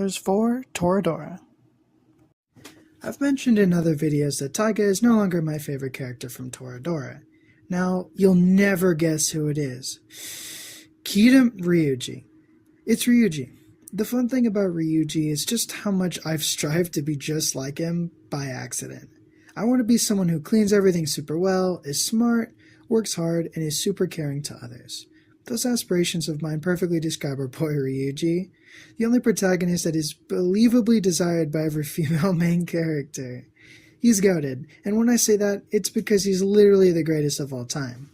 $10 for Toradora. I've mentioned in other videos that Taiga is no longer my favorite character from Toradora. Now, you'll never guess who it is. Kita Ryuji. It's Ryuji. The fun thing about Ryuji is just how much I've strived to be just like him by accident. I want to be someone who cleans everything super well, is smart, works hard, and is super caring to others. Those aspirations of mine perfectly describe our boy Ryuji, the only protagonist that is believably desired by every female main character. He's goated, and when I say that, it's because he's literally the greatest of all time.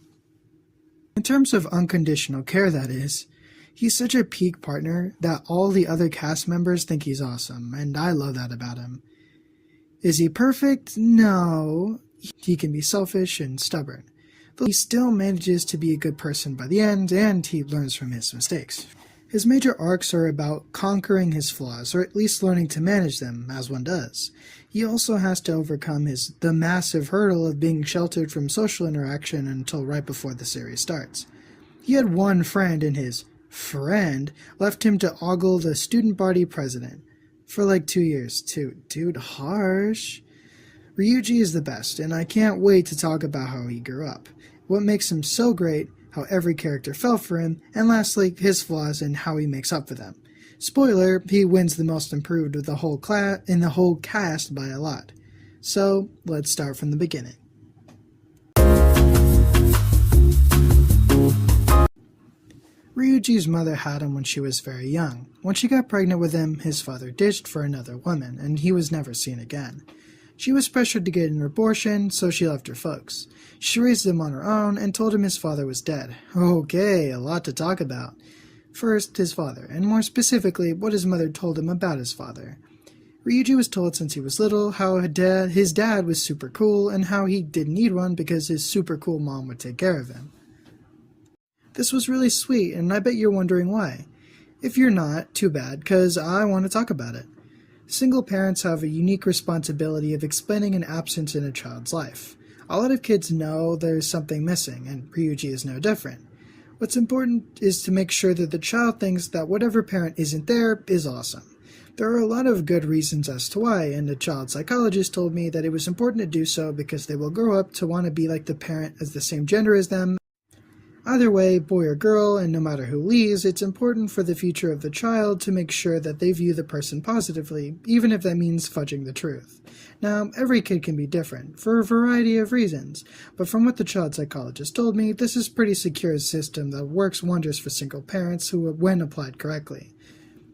In terms of unconditional care, that is, he's such a peak partner that all the other cast members think he's awesome, and I love that about him. Is he perfect? No. He can be selfish and stubborn, but he still manages to be a good person by the end, and he learns from his mistakes. His major arcs are about conquering his flaws, or at least learning to manage them, as one does. He also has to overcome the massive hurdle of being sheltered from social interaction until right before the series starts. He had one friend, and his friend left him to ogle the student body president. For like 2 years, too. Dude, harsh. Ryuji is the best, and I can't wait to talk about how he grew up, what makes him so great, how every character fell for him, and lastly, his flaws and how he makes up for them. Spoiler, he wins the most improved of the whole cast by a lot. So, let's start from the beginning. Ryuji's mother had him when she was very young. When she got pregnant with him, his father ditched for another woman, and he was never seen again. She was pressured to get an abortion, so she left her folks. She raised him on her own and told him his father was dead. Okay, a lot to talk about. First, his father, and more specifically, what his mother told him about his father. Ryuji was told since he was little how his dad was super cool and how he didn't need one because his super cool mom would take care of him. This was really sweet, and I bet you're wondering why. If you're not, too bad, because I want to talk about it. Single parents have a unique responsibility of explaining an absence in a child's life. A lot of kids know there's something missing, and Ryuji is no different. What's important is to make sure that the child thinks that whatever parent isn't there is awesome. There are a lot of good reasons as to why, and a child psychologist told me that it was important to do so because they will grow up to want to be like the parent as the same gender as them. Either way, boy or girl, and no matter who leaves, it's important for the future of the child to make sure that they view the person positively, even if that means fudging the truth. Now, every kid can be different, for a variety of reasons, but from what the child psychologist told me, this is a pretty secure system that works wonders for single parents when applied correctly.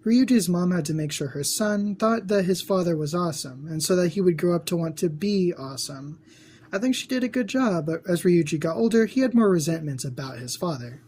Ryuji's mom had to make sure her son thought that his father was awesome, and so that he would grow up to want to be awesome. I think she did a good job, but as Ryuji got older, he had more resentments about his father.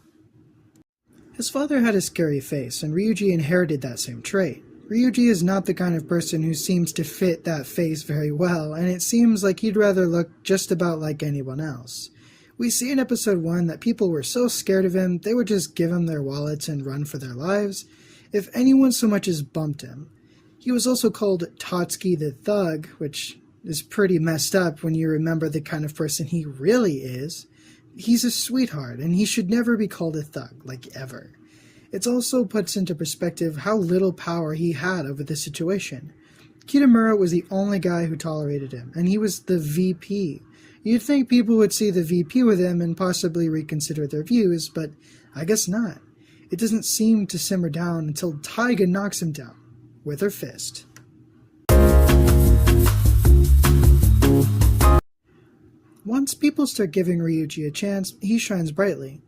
His father had a scary face, and Ryuji inherited that same trait. Ryuji is not the kind of person who seems to fit that face very well, and it seems like he'd rather look just about like anyone else. We see in episode 1 that people were so scared of him, they would just give him their wallets and run for their lives, if anyone so much as bumped him. He was also called Tatsuki the Thug, which is pretty messed up when you remember the kind of person he really is. He's a sweetheart, and he should never be called a thug, like ever. It also puts into perspective how little power he had over the situation. Kitamura was the only guy who tolerated him, and he was the VP. You'd think people would see the VP with him and possibly reconsider their views, but I guess not. It doesn't seem to simmer down until Taiga knocks him down with her fist. Once people start giving Ryuji a chance, he shines brightly.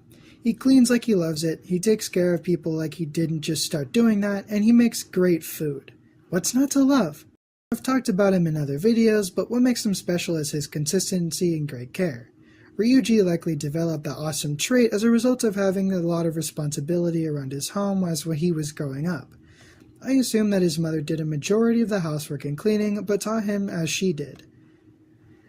He cleans like he loves it, he takes care of people like he didn't just start doing that, and he makes great food. What's not to love? I've talked about him in other videos, but what makes him special is his consistency and great care. Ryuji likely developed that awesome trait as a result of having a lot of responsibility around his home as when he was growing up. I assume that his mother did a majority of the housework and cleaning, but taught him as she did.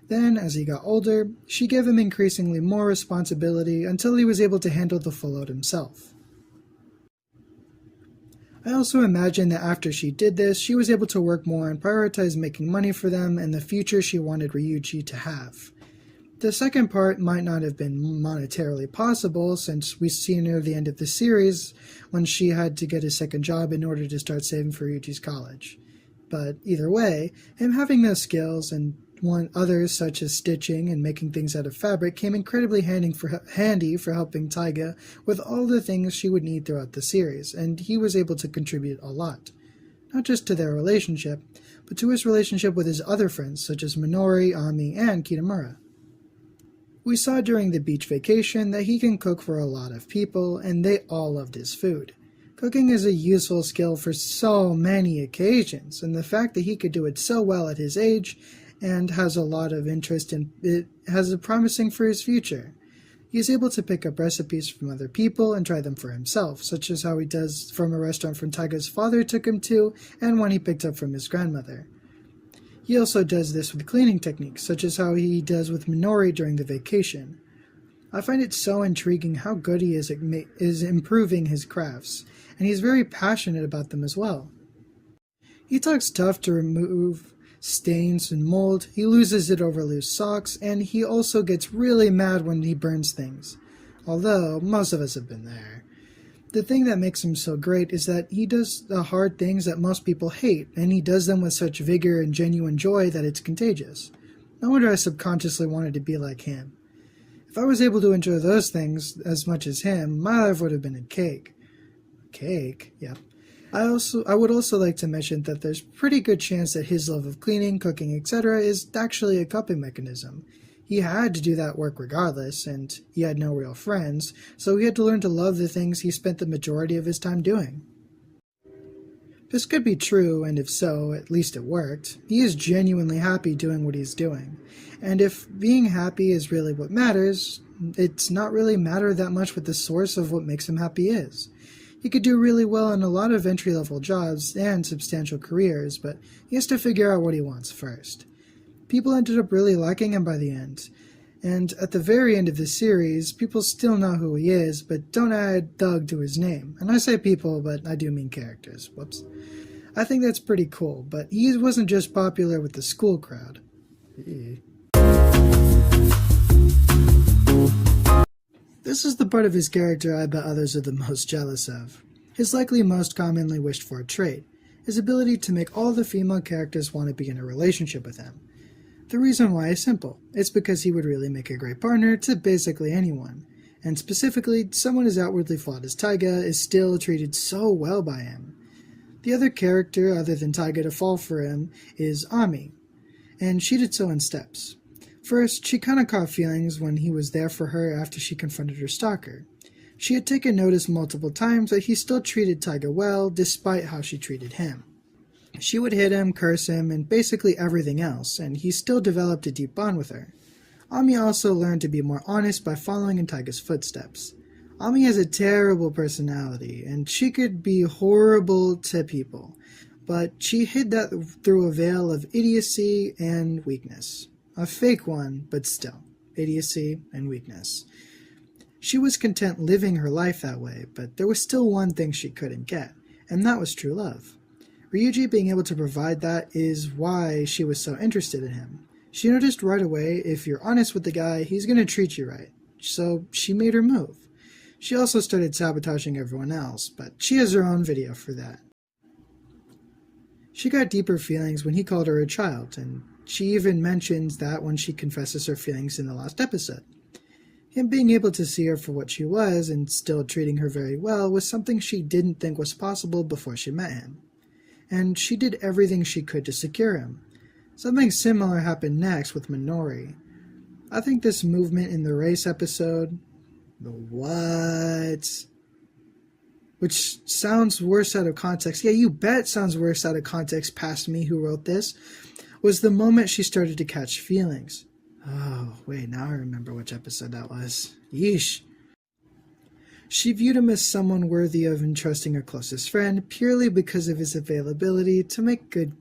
Then, as he got older, she gave him increasingly more responsibility until he was able to handle the full load himself. I also imagine that after she did this, she was able to work more and prioritize making money for them and the future she wanted Ryuji to have. The second part might not have been monetarily possible, since we see near the end of the series when she had to get a second job in order to start saving for Ryuji's college. But either way, him having those skills and others such as stitching and making things out of fabric came incredibly handy for helping Taiga with all the things she would need throughout the series, and he was able to contribute a lot. Not just to their relationship, but to his relationship with his other friends such as Minori, Ami, and Kitamura. We saw during the beach vacation that he can cook for a lot of people, and they all loved his food. Cooking is a useful skill for so many occasions, and the fact that he could do it so well at his age and has a lot of interest in it has a promising for his future. He is able to pick up recipes from other people and try them for himself, such as how he does from a restaurant from Taiga's father took him to, and one he picked up from his grandmother. He also does this with cleaning techniques, such as how he does with Minori during the vacation. I find it so intriguing how good he is improving his crafts, and he's very passionate about them as well. He talks tough to remove stains and mold, he loses it over loose socks, and he also gets really mad when he burns things. Although, most of us have been there. The thing that makes him so great is that he does the hard things that most people hate, and he does them with such vigor and genuine joy that it's contagious. No wonder I subconsciously wanted to be like him. If I was able to enjoy those things as much as him, my life would have been a cake. Cake? Yep. I would also like to mention that there's pretty good chance that his love of cleaning, cooking, etc. is actually a coping mechanism. He had to do that work regardless, and he had no real friends, so he had to learn to love the things he spent the majority of his time doing. This could be true, and if so, at least it worked. He is genuinely happy doing what he's doing, and if being happy is really what matters, it's not really matter that much what the source of what makes him happy is. He could do really well in a lot of entry-level jobs and substantial careers, but he has to figure out what he wants first. People ended up really liking him by the end, and at the very end of the series, people still know who he is, but don't add Doug to his name. And I say people, but I do mean characters. Whoops. I think that's pretty cool, but he wasn't just popular with the school crowd. This is the part of his character I bet others are the most jealous of. His likely most commonly wished for trait, his ability to make all the female characters want to be in a relationship with him. The reason why is simple. It's because he would really make a great partner to basically anyone. And specifically, someone as outwardly flawed as Taiga is still treated so well by him. The other character other than Taiga to fall for him is Ami, and she did so in steps. First, she kinda caught feelings when he was there for her after she confronted her stalker. She had taken notice multiple times that he still treated Taiga well, despite how she treated him. She would hit him, curse him, and basically everything else, and he still developed a deep bond with her. Ami also learned to be more honest by following in Taiga's footsteps. Ami has a terrible personality, and she could be horrible to people, but she hid that through a veil of idiocy and weakness. A fake one, but still. Idiocy and weakness. She was content living her life that way, but there was still one thing she couldn't get, and that was true love. Ryuji being able to provide that is why she was so interested in him. She noticed right away, if you're honest with the guy, he's going to treat you right. So she made her move. She also started sabotaging everyone else, but she has her own video for that. She got deeper feelings when he called her a child, and she even mentions that when she confesses her feelings in the last episode. Him being able to see her for what she was and still treating her very well was something she didn't think was possible before she met him. And she did everything she could to secure him. Something similar happened next with Minori. I think this movement in the race episode, the what? Which sounds worse out of context. Yeah, you bet sounds worse out of context past me who wrote this, was the moment she started to catch feelings. Oh, wait, now I remember which episode that was. Yeesh. She viewed him as someone worthy of entrusting her closest friend purely because of his availability to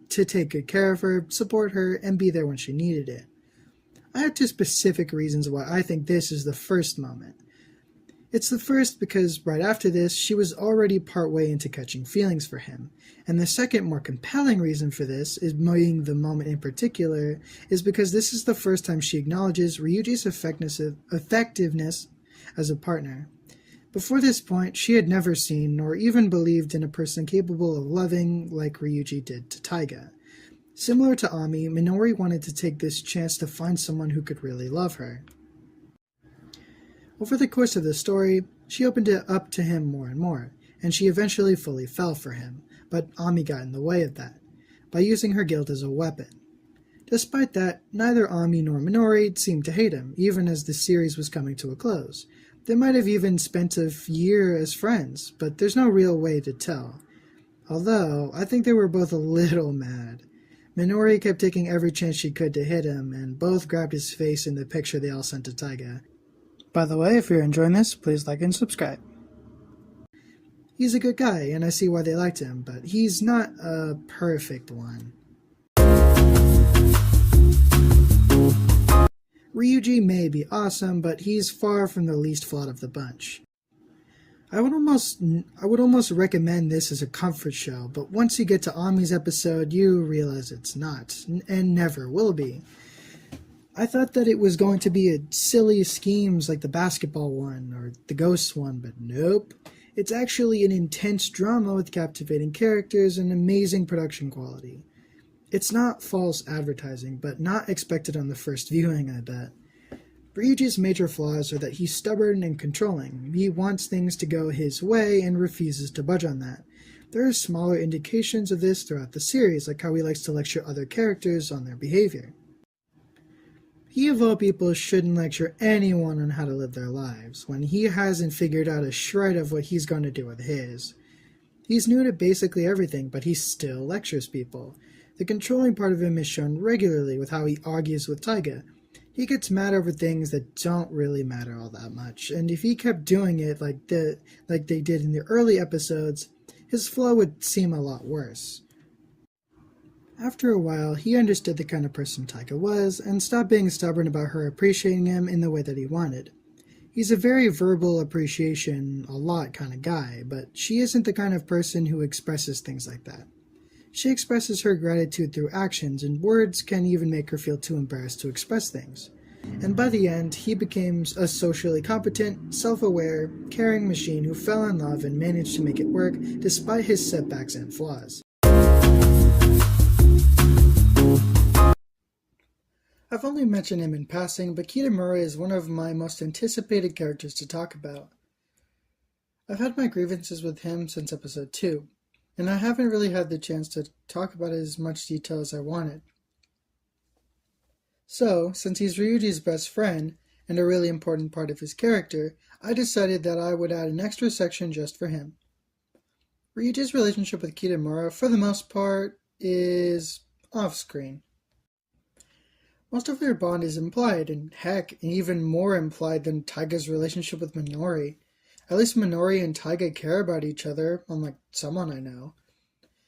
take good care of her, support her, and be there when she needed it. I have two specific reasons why I think this is the first moment. It's the first because right after this, she was already partway into catching feelings for him. And the second, more compelling reason for this, is being the moment in particular, is because this is the first time she acknowledges Ryuji's effectiveness as a partner. Before this point, she had never seen nor even believed in a person capable of loving like Ryuji did to Taiga. Similar to Ami, Minori wanted to take this chance to find someone who could really love her. Over the course of the story, she opened it up to him more and more, and she eventually fully fell for him, but Ami got in the way of that, by using her guilt as a weapon. Despite that, neither Ami nor Minori seemed to hate him, even as the series was coming to a close. They might have even spent a year as friends, but there's no real way to tell. Although, I think they were both a little mad. Minori kept taking every chance she could to hit him, and both grabbed his face in the picture they all sent to Taiga. By the way, if you're enjoying this, please like and subscribe. He's a good guy, and I see why they liked him, but he's not a perfect one. Ryuji may be awesome, but he's far from the least flawed of the bunch. I would almost recommend this as a comfort show, but once you get to Ami's episode, you realize it's not, and never will be. I thought that it was going to be a silly schemes like the basketball one or the ghosts one, but nope. It's actually an intense drama with captivating characters and amazing production quality. It's not false advertising, but not expected on the first viewing, I bet. Ryuji's major flaws are that he's stubborn and controlling. He wants things to go his way and refuses to budge on that. There are smaller indications of this throughout the series, like how he likes to lecture other characters on their behavior. He of all people shouldn't lecture anyone on how to live their lives, when he hasn't figured out a shred of what he's going to do with his. He's new to basically everything, but he still lectures people. The controlling part of him is shown regularly with how he argues with Taiga. He gets mad over things that don't really matter all that much, and if he kept doing it like they did in the early episodes, his flow would seem a lot worse. After a while, he understood the kind of person Taiga was, and stopped being stubborn about her appreciating him in the way that he wanted. He's a very verbal appreciation a lot kind of guy, but she isn't the kind of person who expresses things like that. She expresses her gratitude through actions, and words can even make her feel too embarrassed to express things. And by the end, he became a socially competent, self-aware, caring machine who fell in love and managed to make it work despite his setbacks and flaws. I've only mentioned him in passing, but Kitamura is one of my most anticipated characters to talk about. I've had my grievances with him since episode 2, and I haven't really had the chance to talk about it as much detail as I wanted. So, since he's Ryuji's best friend, and a really important part of his character, I decided that I would add an extra section just for him. Ryuji's relationship with Kitamura, for the most part, is off-screen. Most of their bond is implied, and heck, even more implied than Taiga's relationship with Minori. At least Minori and Taiga care about each other, unlike someone I know.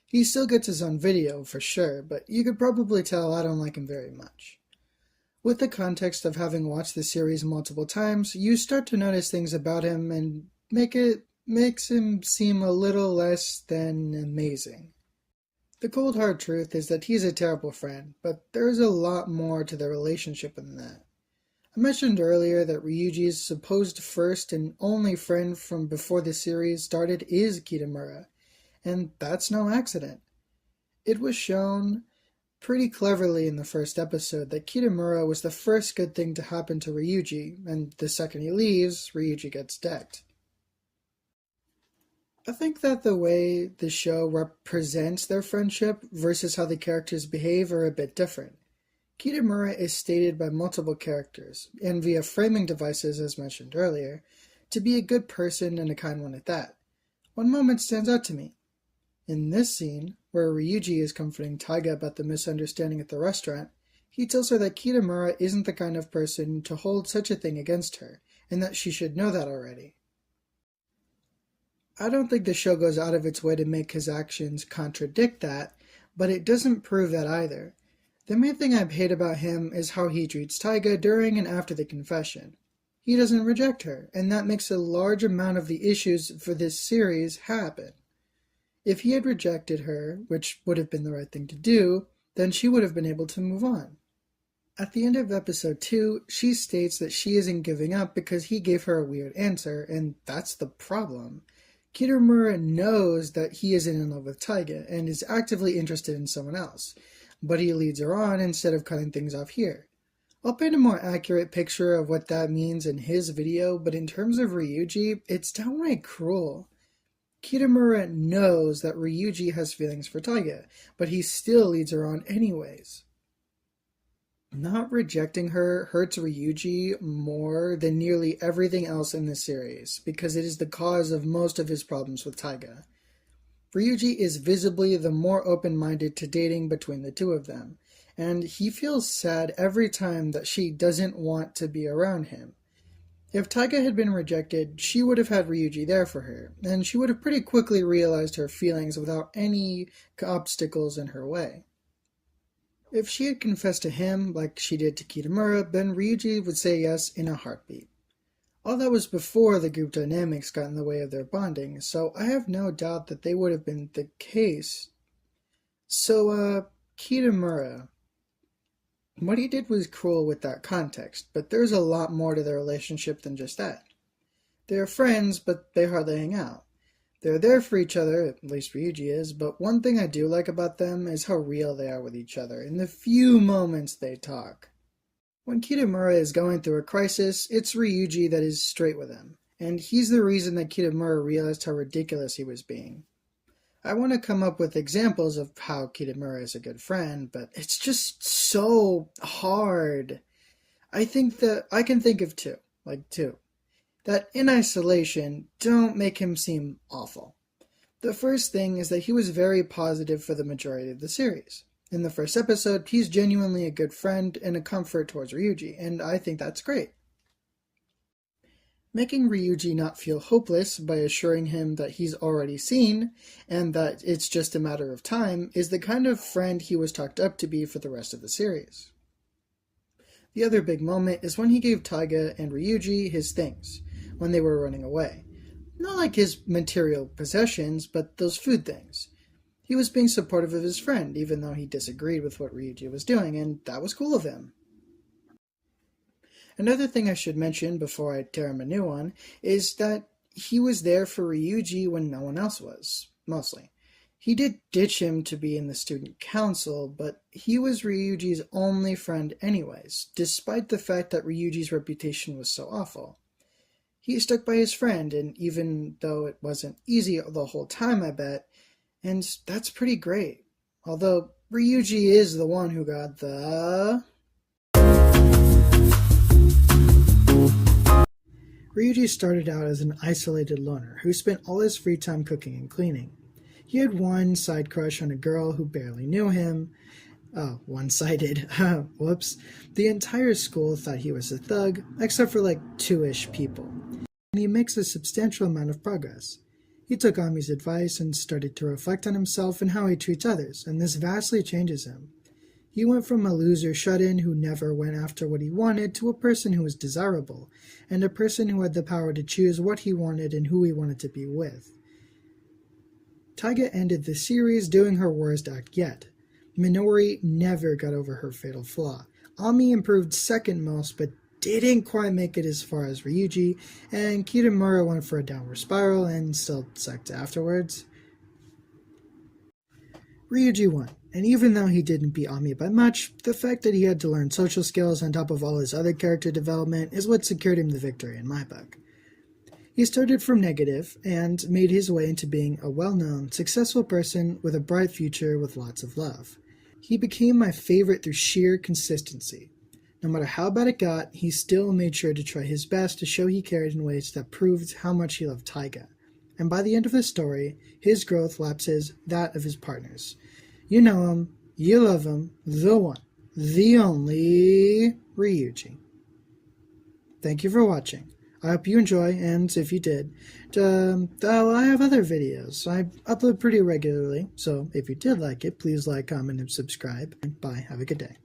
He still gets his own video, for sure, but you could probably tell I don't like him very much. With the context of having watched the series multiple times, you start to notice things about him and makes him seem a little less than amazing. The cold hard truth is that he's a terrible friend, but there's a lot more to their relationship than that. I mentioned earlier that Ryuji's supposed first and only friend from before the series started is Kitamura, and that's no accident. It was shown pretty cleverly in the first episode that Kitamura was the first good thing to happen to Ryuji, and the second he leaves, Ryuji gets decked. I think that the way the show represents their friendship versus how the characters behave are a bit different. Kitamura is stated by multiple characters, and via framing devices as mentioned earlier, to be a good person and a kind one at that. One moment stands out to me. In this scene, where Ryuji is comforting Taiga about the misunderstanding at the restaurant, he tells her that Kitamura isn't the kind of person to hold such a thing against her, and that she should know that already. I don't think the show goes out of its way to make his actions contradict that, but it doesn't prove that either. The main thing I hate about him is how he treats Taiga during and after the confession. he doesn't reject her, and that makes a large amount of the issues for this series happen. If he had rejected her, which would have been the right thing to do, then she would have been able to move on. At the end of episode 2, she states that she isn't giving up because he gave her a weird answer, and that's the problem. Kitamura knows that he isn't in love with Taiga and is actively interested in someone else, but he leads her on instead of cutting things off here. I'll paint a more accurate picture of what that means in his video, but in terms of Ryuji, it's downright cruel. Kitamura knows that Ryuji has feelings for Taiga, but he still leads her on anyways. Not rejecting her hurts Ryuji more than nearly everything else in this series, because it is the cause of most of his problems with Taiga. Ryuji is visibly the more open-minded to dating between the two of them, and he feels sad every time that she doesn't want to be around him. If Taiga had been rejected, she would have had Ryuji there for her, and she would have pretty quickly realized her feelings without any obstacles in her way. If she had confessed to him like she did to Kitamura, then Ryuji would say yes in a heartbeat. All that was before the group dynamics got in the way of their bonding, so I have no doubt that they would have been the case. So, Kitamura. What he did was cruel with that context, but there's a lot more to their relationship than just that. They're friends, but they hardly hang out. They're there for each other, at least Ryuji is, but one thing I do like about them is how real they are with each other in the few moments they talk. When Kitamura is going through a crisis, it's Ryuji that is straight with him, and he's the reason that Kitamura realized how ridiculous he was being. I want to come up with examples of how Kitamura is a good friend, but it's just so hard. I think that I can think of two, that in isolation don't make him seem awful. The first thing is that he was very positive for the majority of the series. In the first episode, he's genuinely a good friend and a comfort towards Ryuji, and I think that's great. Making Ryuji not feel hopeless by assuring him that he's already seen and that it's just a matter of time is the kind of friend he was talked up to be for the rest of the series. The other big moment is when he gave Taiga and Ryuji his things, when they were running away. Not like his material possessions, but those food things. He was being supportive of his friend, even though he disagreed with what Ryuji was doing, and that was cool of him. Another thing I should mention before I tear him a new one is that he was there for Ryuji when no one else was, mostly. He did ditch him to be in the student council, but he was Ryuji's only friend anyways, despite the fact that Ryuji's reputation was so awful. He stuck by his friend, and even though it wasn't easy the whole time, I bet, and that's pretty great. Although Ryuji is the one who got the... Ryuji started out as an isolated loner who spent all his free time cooking and cleaning. He had one side crush on a girl who barely knew him. Oh, one-sided. Whoops. The entire school thought he was a thug, except for like 2-ish people. And he makes a substantial amount of progress. He took Ami's advice and started to reflect on himself and how he treats others, and this vastly changes him. He went from a loser shut-in who never went after what he wanted to a person who was desirable, and a person who had the power to choose what he wanted and who he wanted to be with. Taiga ended the series doing her worst act yet. Minori never got over her fatal flaw. Ami improved second most, but didn't quite make it as far as Ryuji, and Kitamura went for a downward spiral and still sucked afterwards. Ryuji won, and even though he didn't beat Ami by much, the fact that he had to learn social skills on top of all his other character development is what secured him the victory in my book. He started from negative and made his way into being a well-known, successful person with a bright future with lots of love. He became my favorite through sheer consistency. No matter how bad it got, he still made sure to try his best to show he cared in ways that proved how much he loved Taiga. And by the end of the story, his growth lapses that of his partners. You know him, you love him, the one, the only Ryuji. Thank you for watching. I hope you enjoy, and if you did, I have other videos. I upload pretty regularly, so if you did like it, please like, comment, and subscribe. Bye. Have a good day.